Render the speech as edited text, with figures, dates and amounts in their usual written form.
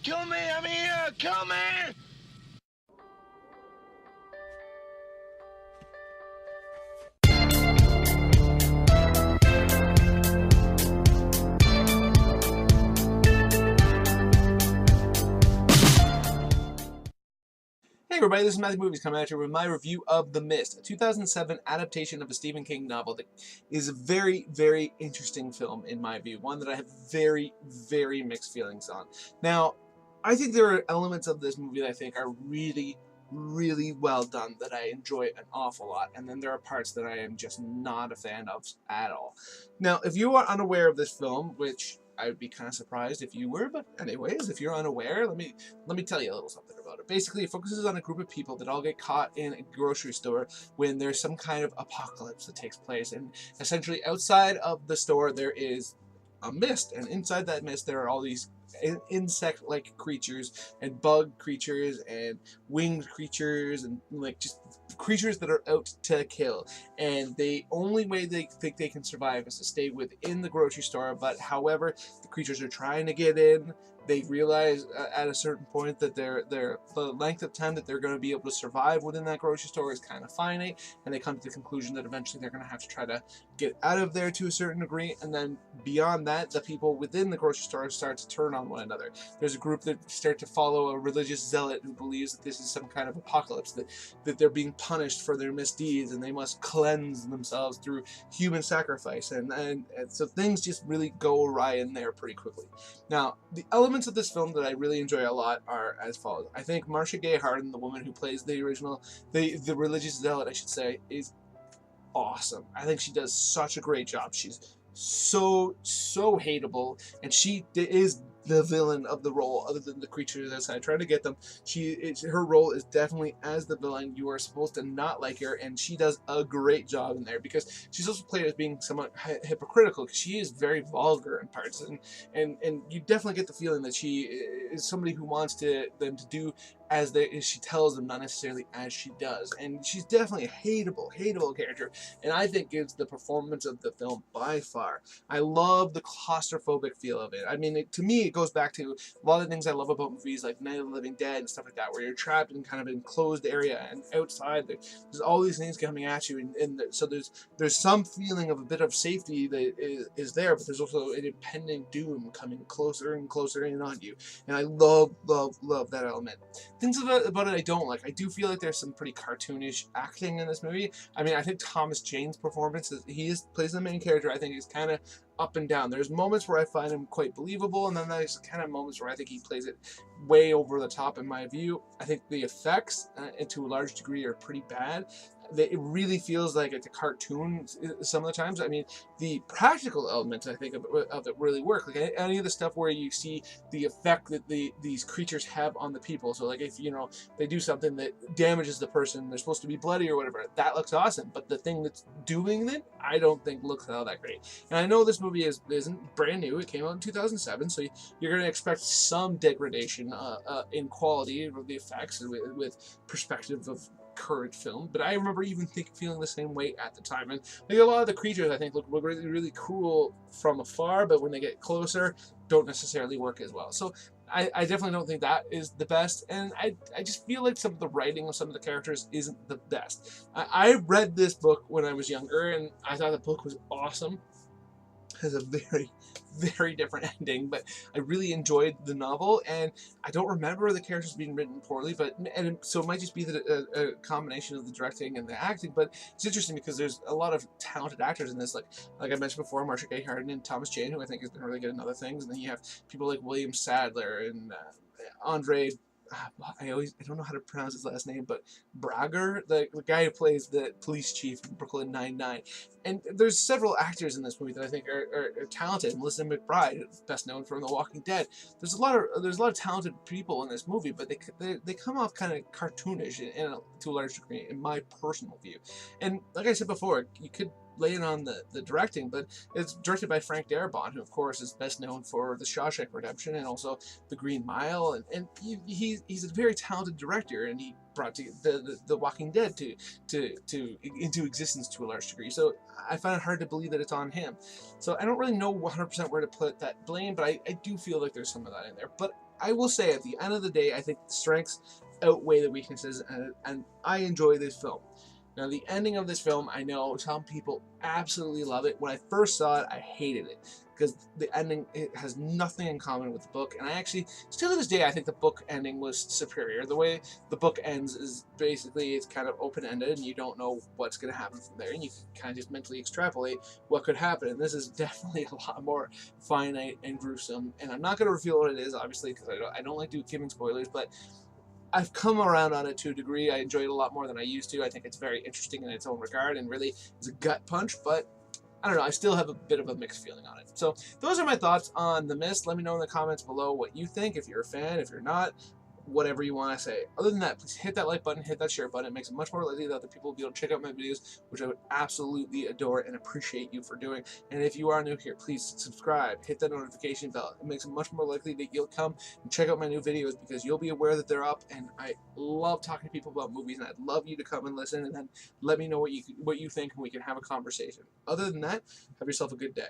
Kill me! I'm here! Kill me! Hey everybody, this is Matthew Movies coming at you with my review of The Mist, a 2007 adaptation of a Stephen King novel that is a very, very interesting film in my view, one that I have very, very mixed feelings on. Now, I think there are elements of this movie that I think are really, really well done, that I enjoy an awful lot, and then there are parts that I am just not a fan of at all. Now, if you are unaware of this film, which I would be kind of surprised if you were, but anyways, if you're unaware, let me tell you a little something about it. Basically, it focuses on a group of people that all get caught in a grocery store when there's some kind of apocalypse that takes place, and essentially outside of the store there is a mist, and inside that mist there are all these insect-like creatures and bug creatures and winged creatures and like just creatures that are out to kill, and the only way they think they can survive is to stay within the grocery store. But however, the creatures are trying to get in. They realize at a certain point that the length of time that they're going to be able to survive within that grocery store is kind of finite, and they come to the conclusion that eventually they're going to have to try to get out of there to a certain degree, and then beyond that, the people within the grocery store start to turn on one another. There's a group that start to follow a religious zealot who believes that this is some kind of apocalypse, that they're being punished for their misdeeds and they must cleanse themselves through human sacrifice, and so things just really go awry in there pretty quickly. Now, the elements of this film that I really enjoy a lot are as follows. I think Marcia Gay Harden, the woman who plays the religious zealot, I should say, is awesome. I think she does such a great job. She's so hateable, and she is the villain of the role, other than the creatures outside trying to get them. Her role is definitely as the villain. You are supposed to not like her, and she does a great job in there, because she's also played as being somewhat hypocritical, because she is very vulgar in parts, and you definitely get the feeling that she is somebody who wants them to do as she tells them, not necessarily as she does. And she's definitely a hateable character, and I think gives the performance of the film by far. I love the claustrophobic feel of it. I mean, to me, it goes back to a lot of the things I love about movies like Night of the Living Dead and stuff like that, where you're trapped in kind of an enclosed area, and outside there's all these things coming at you, and so there's some feeling of a bit of safety that is there, but there's also an impending doom coming closer and closer in on you, and I love that element. Things about it I don't like. I do feel like there's some pretty cartoonish acting in this movie. I mean, I think Thomas Jane's performance, plays the main character, I think is kind of up and down. There's moments where I find him quite believable, and then there's kind of moments where I think he plays it way over the top in my view. I think the effects, to a large degree, are pretty bad. It really feels like it's a cartoon some of the times. I mean, the practical elements, I think, of it really work. Like any of the stuff where you see the effect that these creatures have on the people. So like if, they do something that damages the person, they're supposed to be bloody or whatever, that looks awesome. But the thing that's doing it, I don't think looks all that great. And I know this movie isn't brand new. It came out in 2007, so you're going to expect some degradation in quality of the effects with perspective of current film, but I remember even feeling the same way at the time. And like a lot of the creatures, I think, look really, really cool from afar, but when they get closer, don't necessarily work as well. So I definitely don't think that is the best, and I just feel like some of the writing of some of the characters isn't the best. I read this book when I was younger, and I thought the book was awesome. Has a very, very different ending, but I really enjoyed the novel, and I don't remember the characters being written poorly, so it might just be a combination of the directing and the acting. But it's interesting because there's a lot of talented actors in this, like I mentioned before, Marcia Gay Harden and Thomas Jane, who I think has been really good in other things, and then you have people like William Sadler and Andre. I don't know how to pronounce his last name, but Brager, the guy who plays the police chief in Brooklyn Nine-Nine. And there's several actors in this movie that I think are talented. Melissa McBride, best known from The Walking Dead. There's a lot of talented people in this movie, but they come off kind of cartoonish to a large degree, in my personal view. And like I said before, you could lay it on the directing, but it's directed by Frank Darabont, who of course is best known for The Shawshank Redemption and also The Green Mile, and he's a very talented director, and he brought the Walking Dead into existence to a large degree. So I find it hard to believe that it's on him. So I don't really know 100% where to put that blame, but I do feel like there's some of that in there. But I will say at the end of the day, I think the strengths outweigh the weaknesses, and I enjoy this film. Now, the ending of this film, I know some people absolutely love it. When I first saw it, I hated it because the ending, it has nothing in common with the book, and I actually, still to this day, I think the book ending was superior. The way the book ends is basically, it's kind of open-ended, and you don't know what's going to happen from there, and you can kind of just mentally extrapolate what could happen, and this is definitely a lot more finite and gruesome, and I'm not going to reveal what it is, obviously, because I don't like giving spoilers, but I've come around on it to a degree. I enjoy it a lot more than I used to. I think it's very interesting in its own regard and really is a gut punch, but I don't know, I still have a bit of a mixed feeling on it. So those are my thoughts on The Mist. Let me know in the comments below what you think, if you're a fan, if you're not, whatever you want to say. Other than that, please hit that like button, hit that share button. It makes it much more likely that other people will be able to check out my videos, which I would absolutely adore and appreciate you for doing. And if you are new here, please subscribe, hit that notification bell. It makes it much more likely that you'll come and check out my new videos because you'll be aware that they're up. And I love talking to people about movies, and I'd love you to come and listen and then let me know what you think, and we can have a conversation. Other than that, have yourself a good day.